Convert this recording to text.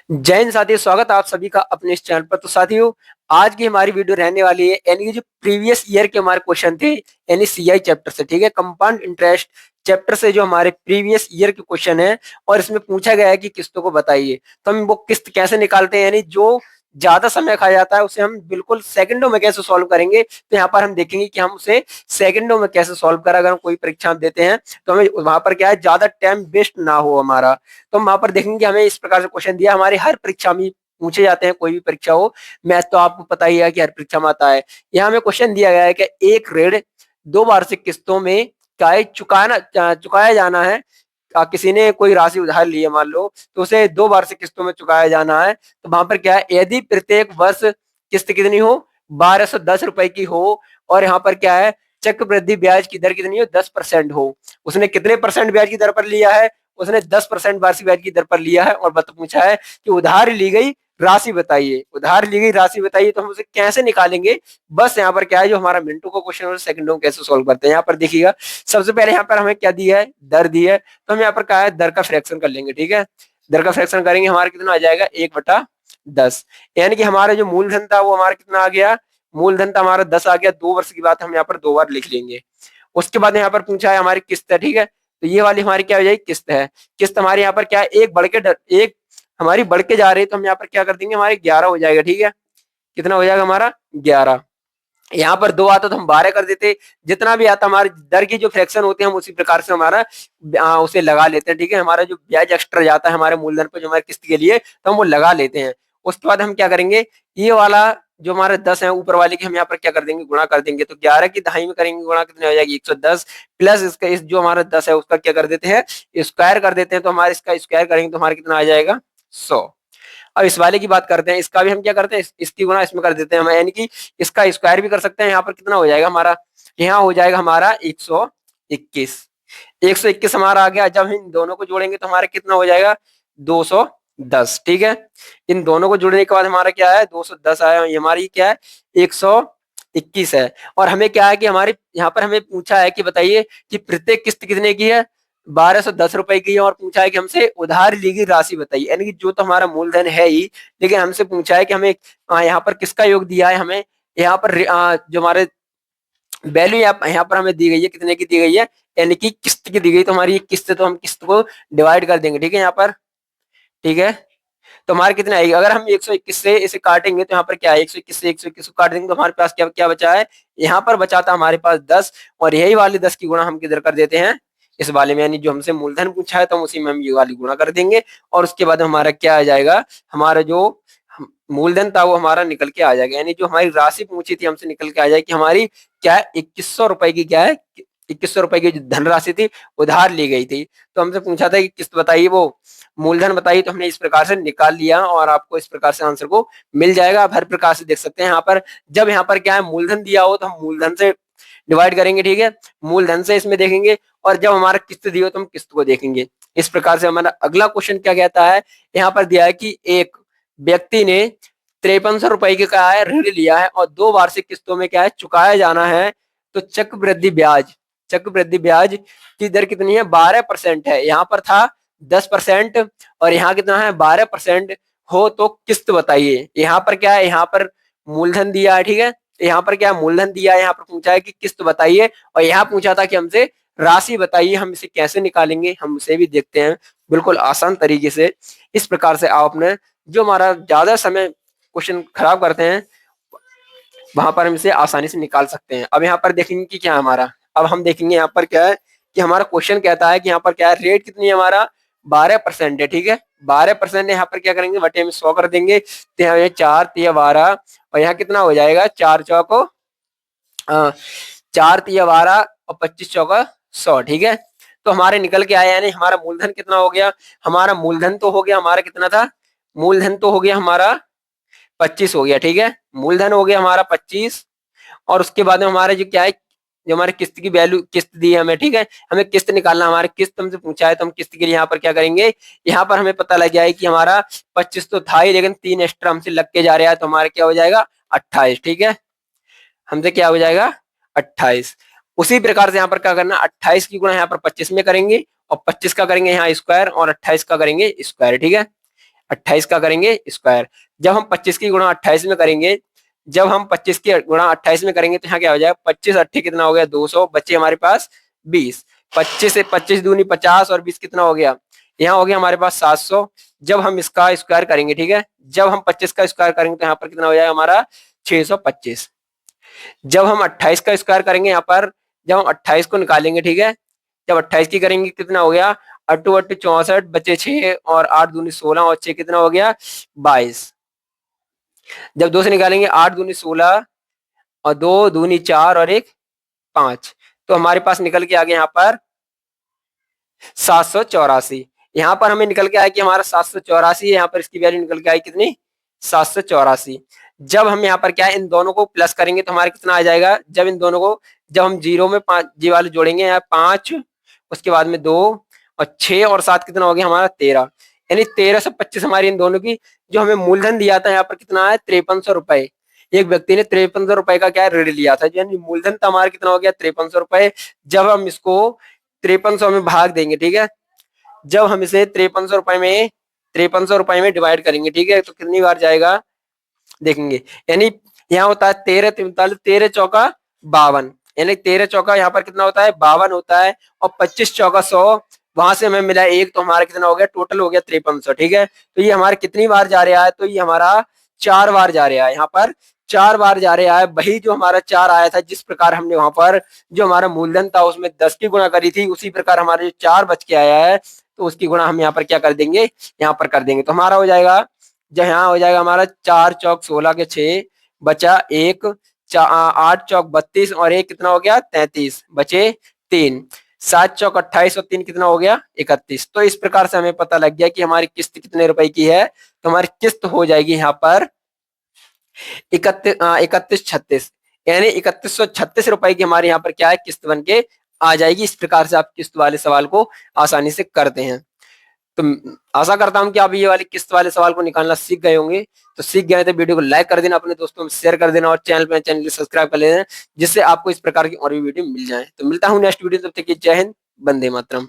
जय हिंद साथियों, स्वागत है आप सभी का अपने इस चैनल पर। तो साथियों, आज की हमारी वीडियो रहने वाली है यानी कि जो प्रीवियस ईयर के हमारे क्वेश्चन थे यानी सीआई चैप्टर से, ठीक है, कंपाउंड इंटरेस्ट चैप्टर से जो हमारे प्रीवियस ईयर के क्वेश्चन है और इसमें पूछा गया है कि किस्तों को बताइए। तो हम वो किस्त कैसे निकालते हैं, यानी जो ज्यादा समय खा जाता है उसे हम बिल्कुल सेकंडों में कैसे सॉल्व करेंगे। तो यहाँ पर हम देखेंगे कि हम उसे सेकंडों में कैसे सॉल्व करें। अगर हम कोई परीक्षा देते हैं तो हमें वहां पर क्या है, ज्यादा टाइम वेस्ट ना हो हमारा। तो हम वहां पर देखेंगे कि हमें इस प्रकार से क्वेश्चन दिया, हमारी हर परीक्षा में पूछे जाते हैं, कोई भी परीक्षा हो। मैथ तो आपको पता ही है कि हर परीक्षा में आता है। यहाँ हमें क्वेश्चन दिया गया है कि एक ऋण दो वार्षिक किस्तों में क्या है चुकाया जाना है। किसी ने कोई राशि उधार ली है मान लो, तो उसे दो वार्षिक किस्तों में चुकाया जाना है। तो वहां पर क्या है, यदि प्रत्येक वर्ष किस्त कितनी हो, 1210 रुपए की हो, और यहाँ पर क्या है, चक्रवृद्धि ब्याज की दर कितनी हो, 10% हो। उसने कितने परसेंट ब्याज की दर पर लिया है, उसने 10% वार्षिक ब्याज की दर पर लिया है। और पूछा है कि उधार ली गई राशि बताइए, उधार ली गई राशि बताइए। तो हम उसे कैसे निकालेंगे, बस यहाँ पर क्या है, जो हमारा मिनटों का क्वेश्चन है सेकंडों में कैसे सॉल्व करते हैं। यहाँ पर देखिएगा, सबसे पहले यहाँ पर हमें क्या दिया है, दर दी है। तो हम यहाँ पर क्या है, दर का फ्रैक्शन कर लेंगे, ठीक है। दर का फ्रैक्शन करेंगे, हमारा कितना आ जाएगा, 1/10। यानी कि हमारा जो मूलधन था वो हमारा कितना आ गया, मूलधन था हमारा 10 आ गया। 2 वर्ष की बात हम यहाँ पर 2 बार लिख लेंगे। उसके बाद यहाँ पर पूछा है हमारी किस्त है, ठीक है। तो ये वाली हमारी क्या हो जाएगी, किस्त है। किस्त हमारे यहाँ पर क्या है, एक हमारी बढ़ के जा रही है। तो हम यहाँ पर क्या कर देंगे, हमारे 11 हो जाएगा, ठीक है। कितना हो जाएगा हमारा, 11। यहाँ पर 2 आता तो हम 12 कर देते। जितना भी आता हमारे दर की जो फ्रैक्शन होते हैं हम उसी प्रकार से हमारा उसे लगा लेते हैं, ठीक है। हमारा जो ब्याज एक्स्ट्रा जाता है हमारे मूलधन पर जो हमारी किस्त के लिए, तो हम वो लगा लेते हैं। उसके बाद हम क्या करेंगे, ये वाला जो हमारे 10 है ऊपर वाले की, हम यहाँ पर क्या कर देंगे, गुणा कर देंगे। तो 11 की दहाई में करेंगे गुणा, कितने हो जाएगी, 110। प्लस इसका इस जो हमारा 10 है उसका क्या कर देते हैं, स्क्वायर कर देते हैं। तो हमारे इसका स्क्वायर करेंगे तो हमारा कितना आ जाएगा, 100। अब इस वाले की बात करते हैं, इसका भी हम क्या करते हैं, इसकी गुणा इसमें कर देते हैं हम, यानी कि इसका स्क्वायर भी कर सकते हैं। यहाँ पर कितना हो जाएगा हमारा, यहाँ हो जाएगा हमारा 121। 121 हमारा आ गया। जब हम इन दोनों को जोड़ेंगे तो हमारा कितना हो जाएगा, 210, ठीक है। इन दोनों को जोड़ने के बाद हमारा क्या है, 210 आया। ये हमारी क्या है, 121 है। और हमें क्या है कि हमारे यहाँ पर हमें पूछा है कि बताइए कि प्रत्येक किस्त कितने की है, 1210 रुपए की है। और पूछा है कि हमसे उधार ली गई राशि बताइए, यानी कि जो तो हमारा मूलधन है ही, लेकिन हमसे पूछा है कि हमें यहाँ पर किसका योग दिया है हमें। यहाँ पर जो हमारे वैल्यू यहाँ पर हमें दी गई है, कितने की दी गई है, यानी कि किस्त की दी गई। तो हमारी ये किस्त है, तो हम किस्त को डिवाइड कर देंगे, ठीक है, यहाँ पर, ठीक है। तो हमारे कितने आएगी, अगर हम 121 से इसे काटेंगे तो यहाँ पर क्या है, 121 से 121 को काट देंगे तो हमारे पास क्या क्या बचा है, यहाँ पर बचा था हमारे पास 10। और यही वाली 10 की गुणा हम किधर कर देते हैं, इस वाले में, यानी जो हमसे मूलधन पूछा है तो हम उसी में हम ये वाली गुणा कर देंगे। और उसके बाद हमारा क्या आ जाएगा, हमारा जो मूलधन था वो हमारा निकल के आ जाएगा। यानी जो हमारी राशि पूछी थी हमसे निकल के आ जाएगी, हमारी क्या है, 2100 रुपए की क्या है, 2100 रुपए की जो धनराशि थी उधार ली गई थी। तो हमसे पूछा था कि किस्त बताइए, वो मूलधन बताइए। तो हमने इस प्रकार से निकाल लिया और आपको इस प्रकार से आंसर को मिल जाएगा। आप हर प्रकार से देख सकते हैं। यहाँ पर जब यहाँ पर क्या है, मूलधन दिया हो तो हम मूलधन से डिवाइड करेंगे, ठीक है, मूलधन से इसमें देखेंगे। और जब हमारा किस्त दी हो तो हम किस्त को देखेंगे। इस प्रकार से हमारा अगला क्वेश्चन क्या कहता है, यहाँ पर दिया है कि एक व्यक्ति ने 5300 रुपए की क्या है, ऋण लिया है और दो वार्षिक किस्तों में क्या है, चुकाया जाना है। तो चक्रवृद्धि ब्याज की दर कितनी है, 12% है। यहाँ पर था 10% और यहाँ कितना है, 12% हो। तो किस्त बताइए। यहाँ पर क्या है, यहाँ पर मूलधन दिया है, ठीक है। यहाँ पर क्या मूलधन दिया है, यहाँ पर पूछा है कि किस्त बताइए। और यहाँ पूछा था कि हमसे राशि बताइए। हम इसे कैसे निकालेंगे, हम उसे भी देखते हैं बिल्कुल आसान तरीके से। इस प्रकार से आप अपने जो हमारा ज्यादा समय क्वेश्चन खराब करते हैं वहां पर हम इसे आसानी से निकाल सकते हैं। अब यहाँ पर देखेंगे कि क्या हमारा, अब हम देखेंगे यहाँ पर क्या है कि हमारा क्वेश्चन कहता है कि यहाँ पर क्या है, रेट कितनी है हमारा, 12% है, ठीक है। 12% यहाँ पर क्या करेंगे, बटे में 100 कर देंगे। तो यहाँ 4 तिया 12 और यहाँ कितना हो जाएगा, 4 चौको 4 तिया 12 और 25 चौका 100, ठीक है। तो हमारे निकल के आया, यानी हमारा मूलधन कितना हो गया, हमारा मूलधन तो हो गया, हमारा कितना था, मूलधन तो हो गया हमारा 25 हो गया, ठीक है। मूलधन हो गया हमारा 25। और उसके बाद में हमारा जो क्या है, जो हमारे किस्त की वैल्यू, किस्त दी है हमें, ठीक है। हमें किस्त निकालना, हमारे किस्त हमसे पूछा है तो हम किस्त के लिए यहाँ पर क्या करेंगे, यहाँ पर हमें पता लग जाए कि हमारा 25 तो था ही, लेकिन 3 एक्स्ट्रा हमसे लग के जा रहा है। तो हमारा क्या हो जाएगा, 28, ठीक है। हमसे क्या हो जाएगा, 28। उसी प्रकार से यहाँ पर क्या करना, 28 की गुणा यहाँ पर 25 में करेंगे और 25 का करेंगे यहाँ स्क्वायर और 28 का करेंगे स्क्वायर, ठीक है। 28 का करेंगे स्क्वायर। जब हम 25 की गुणा 28 में करेंगे, जब हम 25 की गुणा 28 में करेंगे तो यहाँ क्या हो जाएगा, 25 अट्ठे कितना हो गया 200, बच्चे हमारे पास 20। 25 से 25 दूनी 50 और 20 कितना हो गया, यहाँ हो गया हमारे पास 700। जब हम इसका स्क्वायर करेंगे, ठीक है, जब हम 25 का स्क्वायर करेंगे तो यहाँ पर कितना हो जाएगा हमारा 625। जब हम 28 का स्क्वायर करेंगे यहाँ पर, जब हम 28 को निकालेंगे, ठीक है, जब 28 की करेंगे कितना हो गया, अट्टू अट्टू 64, बचे 6 और 8 दूनी 16 और 6 कितना हो गया 22। जब 2 से निकालेंगे 8 दूनी 16 और 2 दूनी 4 और 1 5, तो हमारे पास निकल के आ गया यहाँ पर 784। यहाँ पर हमें निकल के आया कि हमारा 784 है, यहाँ पर इसकी वैल्यू निकल के आई कितनी 784। जब हम यहाँ पर क्या है इन दोनों को प्लस करेंगे तो हमारा कितना आ जाएगा, जब इन दोनों को, जब हम जीरो में 5 जी वाले जोड़ेंगे, यहाँ 5 उसके बाद में 2 और 6 और 7 कितना हो गया हमारा 13, यानी 1325 हमारी इन दोनों की। जो हमें मूलधन दिया था यहाँ पर कितना है 5300 रुपए, एक व्यक्ति ने 5300 रुपए का क्या ऋण लिया था, यानी मूलधन था हमारा कितना हो गया 5300 रुपए। जब हम इसको 5300 में भाग देंगे, ठीक है, जब हम इसे 5300 रुपए में डिवाइड करेंगे, ठीक है, तो कितनी बार जाएगा देखेंगे, यानी यहाँ होता है 13 43, 13 चौका 52, यानी 13 चौका यहाँ पर कितना होता है 52 होता है, और 25 चौका 100, वहां से हमें मिला एक, तो हमारा कितना हो गया टोटल हो गया 5300। ठीक है, तो ये हमारा कितनी बार जा रहा है, तो ये हमारा 4 बार जा रहा है, यहाँ पर 4 बार जा रहा है। वही जो हमारा 4 आया था, जिस प्रकार हमने वहां पर जो हमारा मूलधन था उसमें 10 की गुणा करी थी, उसी प्रकार हमारे जो 4 बच के आया है, तो उसकी गुणा हम यहाँ पर क्या कर देंगे, यहाँ पर कर देंगे, तो हमारा हो जाएगा, जब यहाँ हो जाएगा हमारा 4 चौक 16 के 6 बचा एक, 8 चौक 32 और एक कितना हो गया 33, बचे 3, 7 चौक 28 और 3 कितना हो गया 31। तो इस प्रकार से हमें पता लग गया कि हमारी किस्त कितने रुपए की है, तो हमारी किस्त हो जाएगी यहाँ पर 3136, यानी 3136 रुपए की हमारे यहाँ पर क्या है किस्त बन के आ जाएगी। इस प्रकार से आप किस्त वाले सवाल को आसानी से करते हैं। तो आशा करता हूं कि आप ये वाले किस्त वाले सवाल को निकालना सीख गए होंगे। तो सीख गए तो वीडियो को लाइक कर देना, अपने दोस्तों में शेयर कर देना, और चैनल को सब्सक्राइब कर लेना, जिससे आपको इस प्रकार की और भी वीडियो मिल जाए। तो मिलता हूं नेक्स्ट वीडियो, तब तक की जय हिंद, वंदे मातरम।